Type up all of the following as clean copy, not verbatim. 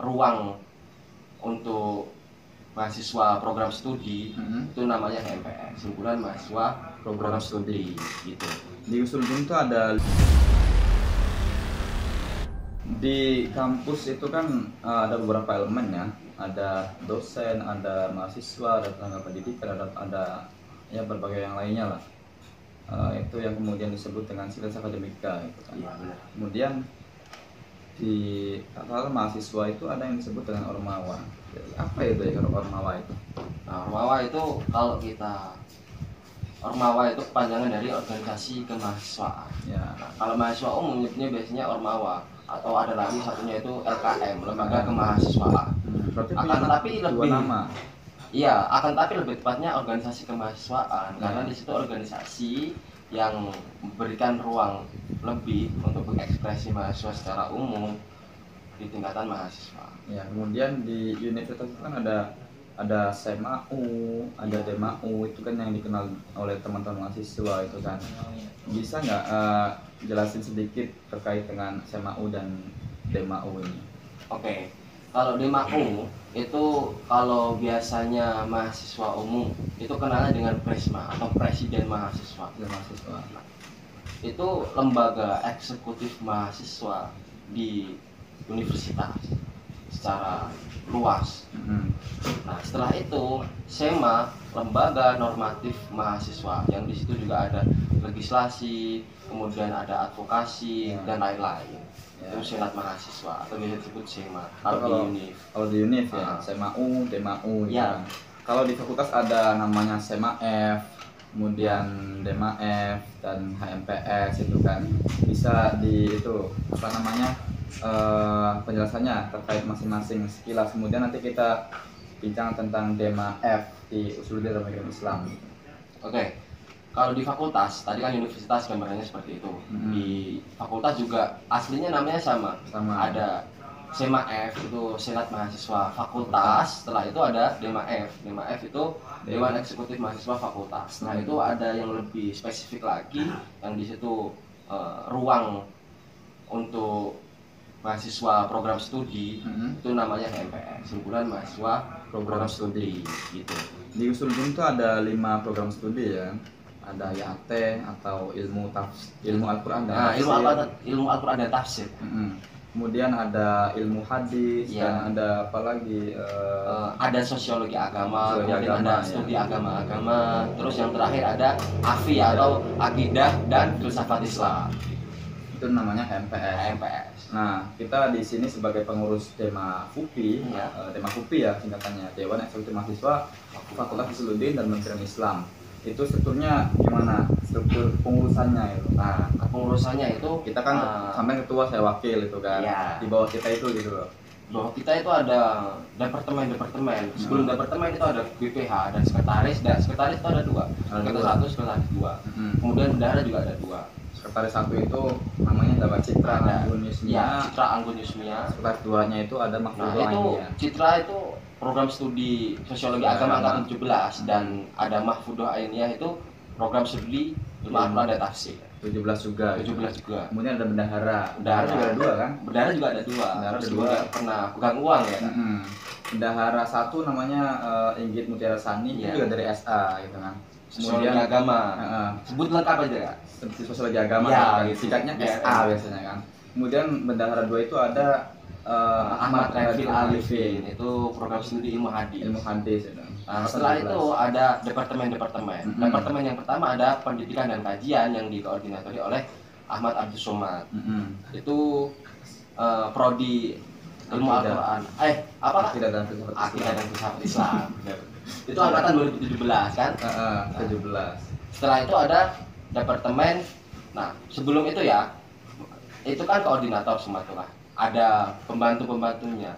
ruang untuk mahasiswa program studi itu namanya HMPS, himpunan mahasiswa program studi gitu. Di Usul Jum itu ada di kampus itu kan ada beberapa elemen ya, ada dosen, ada mahasiswa, ada tenaga pendidikan, ada ya berbagai yang lainnya lah. Itu yang kemudian disebut dengan sivitas akademika gitu kan. Iya, benar. Kemudian di hal mahasiswa itu ada yang disebut dengan ormawa. Apa itu ya ormawa itu? Nah, ormawa itu ormawa itu kepanjangan dari organisasi kemahasiswaan. Ya. Nah, kalau mahasiswa umum nyebutnya biasanya ormawa, atau ada lagi satunya itu LKM, lembaga kemahasiswaan. Berarti Akan tetapi dua lebih nama. Iya, akan tapi lebih tepatnya organisasi kemahasiswaan, karena di situ organisasi yang memberikan ruang lebih untuk mengekspresi mahasiswa secara umum di tingkatan mahasiswa. Ya, kemudian di universitas itu kan ada SEMAU, ada DEMAU, itu kan yang dikenal oleh teman-teman mahasiswa itu kan. Bisa nggak jelasin sedikit terkait dengan SEMAU dan DEMAU ini? Oke, kalau di MAU itu kalau biasanya mahasiswa umum itu kenalnya dengan Presma atau Presiden Mahasiswa. Dan mahasiswa. Itu lembaga eksekutif mahasiswa di universitas secara luas. Nah, setelah itu SEMA, lembaga normatif mahasiswa, yang di situ juga ada legislasi, kemudian ada advokasi dan lain-lain. Itu senat mahasiswa atau biasa disebut SEMA. Kalau di UNIF ya, SEMAU, DEMAU gitu Ya. kan. Kalau di fakultas ada namanya SEMAF, kemudian DEMAF dan HMPS itu kan. Bisa di itu apa namanya? Penjelasannya terkait masing-masing sekilas. Kemudian nanti kita bincang tentang DEMAF di Usul dalam Agama Islam. Oke. Kalau di fakultas, tadi kan universitas gambarannya seperti itu. Di fakultas juga aslinya namanya sama. Ada SEMAF itu senat mahasiswa fakultas. Setelah itu ada DEMAF. DEMAF itu Dewan Eksekutif Mahasiswa Fakultas. Nah, itu ada yang lebih spesifik lagi, yang di situ ruang untuk mahasiswa program studi itu namanya HMPS, himpunan mahasiswa program studi gitu. Di Usul Jum itu ada 5 program studi ya. Ada YAT atau ilmu Al-Quran dan ilmu Al-Quran dan tafsir. Kemudian ada ilmu hadis dan ada apa lagi? Ada sosiologi agama, kemudian ada studi ya. agama-agama. Terus yang terakhir ada AFI atau akidah dan filsafat Islam. Itu namanya HMPS. Nah, kita di sini sebagai pengurus DEMA-FUPI, DEMA-FUPI ya singkatannya, Dewan Eksekutif Mahasiswa Fakultas Usuluddin dan Menterian Islam. Itu strukturnya gimana? Struktur pengurusannya itu. Nah, kepengurusannya itu Kita kan sampai ketua, saya wakil itu kan. Iya. Di bawah kita itu gitu loh. bahwa kita itu ada departemen-departemen. Sebelum departemen itu ada BPH dan sekretaris. Dan sekretaris itu ada 2. Sekretaris 1, sekretaris 2. Kemudian bendahara juga ada 2. Sekretaris 1 itu namanya adalah Citra Anggun Yusmia. Ya, Citra Anggun Yusmia. Sekretaris 2-nya itu ada Mahfud Nah, itu Citra itu program studi sosiologi agama angkatan 17, dan ada Mahfudoh Ainiyah itu program studi ilmu Al-Quran dan tafsir. 17 juga. 17 juga. Kemudian ada bendahara. Bendahara juga ada 2 kan? Bendahara juga ada 2. Bendahara Meskipun 2. dia pernah pegang uang ya. Bendahara 1 namanya Inggit Mutiara Sani, itu juga dari SA gitu kan. Sosiologi agama. Sebut lengkap aja ya. Sosiologi agama Ya, kan. gitu. Singkatnya SA biasanya kan. Kemudian bendahara 2 itu ada Ahmad Refil Alifin, itu program studi ilmu hadis. Ilmu hadis itu. Nah, setelah itu ada departemen-departemen. Departemen yang pertama ada pendidikan dan kajian yang dikoordinatori oleh Ahmad Abdus Somad. Itu prodi ilmu Al-Quran. Akidah dan filsafat Islam. Itu angkatan 2017 kan? 17. Setelah itu ada departemen. Nah, sebelum itu ya, itu kan koordinator semua tuh lah. Ada pembantu-pembantunya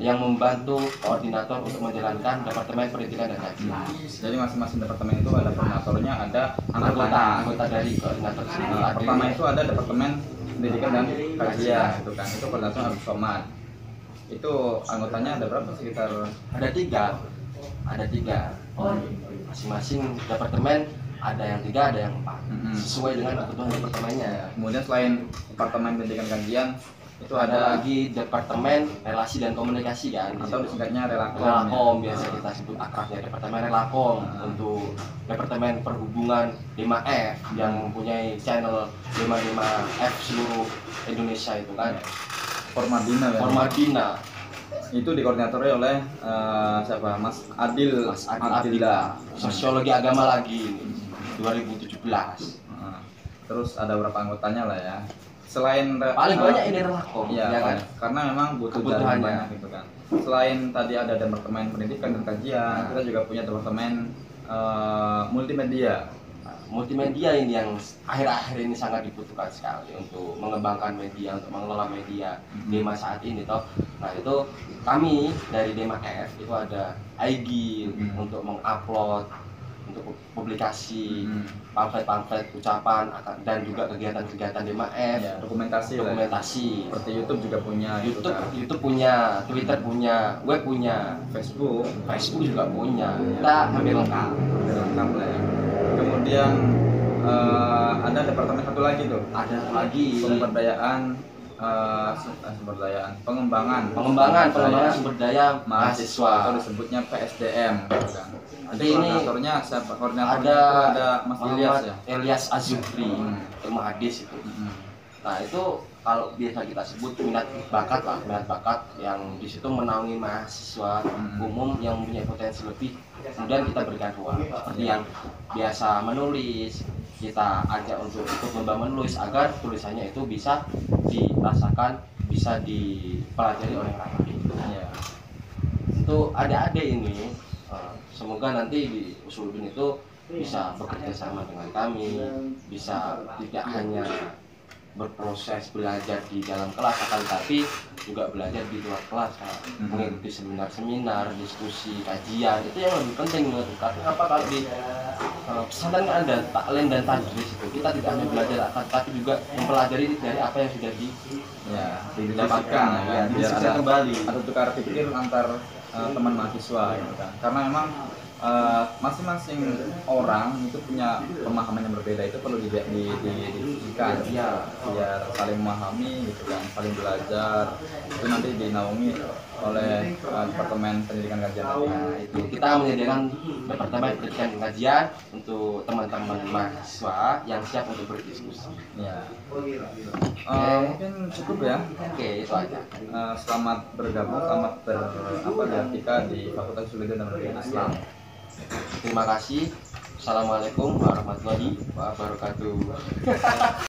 yang membantu koordinator untuk menjalankan departemen pendidikan dan kajian. Jadi masing-masing departemen itu ada koordinatornya, ada anggota dari koordinator sendiri. Pertama itu ada departemen pendidikan dan kajian itu kan, itu koordinator Abdus Somad. Itu anggotanya ada berapa? Sekitar ada 3. Masing-masing departemen ada yang 3, ada yang 4, sesuai dengan kebutuhan departemennya. Kemudian selain departemen pendidikan kajian, Itu ada lagi Departemen Relasi dan Komunikasi kan, atau disingkatnya Relakom. Relakom biasa kita sebut akrabnya Departemen Relakom. Untuk Departemen Perhubungan 5F yang mempunyai channel 55F seluruh Indonesia itu kan. Formadina ya. Formadina Itu dikoordinatori oleh siapa? Mas Adil. Mas Adila, Sosiologi Agama lagi ini 2017. Terus ada berapa anggotanya lah ya. Selain paling banyak ini Relakom ya kan? Karena memang butuh jaringan kebutuhannya banyak gitu kan. Selain tadi ada Departemen Pendidikan dan Kajian, kita juga punya Departemen Multimedia. Multimedia ini yang akhir-akhir ini sangat dibutuhkan sekali untuk mengembangkan media, untuk mengelola media di masa saat ini toh. Nah itu kami dari Dema F itu ada IG untuk mengupload, untuk publikasi pamflet-pamflet ucapan dan juga kegiatan-kegiatan Dema F ya, dokumentasi seperti YouTube juga punya YouTube punya, Twitter punya, web punya, Facebook juga punya. Kita hampir lengkap lah ya. Kemudian ada departemen satu lagi tuh, ada lagi pengembangan sumber daya mahasiswa atau disebutnya PSDM kan. Nanti ini koordinatornya siapa? Ada Mas Ilyas ya. Ilyas Azufri, Mahadis itu. Nah itu kalau biasa kita sebut minat bakat yang di situ menaungi mahasiswa umum yang mempunyai potensi lebih, kemudian kita berikan ruang seperti yang biasa menulis, kita ajak untuk ikut lomba menulis agar tulisannya itu bisa dirasakan, bisa dipelajari oleh rakyat. Ya. Untuk adik-adik ini semoga nanti di Usuludin itu bisa bekerja sama dengan kami, bisa tidak hanya berproses belajar di dalam kelas tapi juga belajar di luar kelas kan. Mengikuti seminar-seminar, diskusi, kajian itu yang lebih penting menurut. Karena apa, kalau di pesantren kan ada taklim dan tadris itu kita tidak hanya belajar tapi juga mempelajari dari apa yang sudah didapatkan ya, biar ada kembali atau tukar pikir antar teman mahasiswa gitu kan. Karena memang masing-masing orang itu punya pemahaman yang berbeda, itu perlu didiskusikan ya, biar saling memahami gitu kan, saling belajar. Itu nanti dinaungi oleh Departemen Pendidikan Kajian. Nah, itu kita menyediakan Departemen Pendidikan dan Kajian untuk teman-teman mahasiswa yang siap untuk berdiskusi. Ya. Mungkin cukup ya. Oke, itu aja. Selamat bergabung, selamat beraktika di Fakultas Usuludin dan Pendidikan Islam. Terima kasih. Assalamualaikum warahmatullahi wabarakatuh.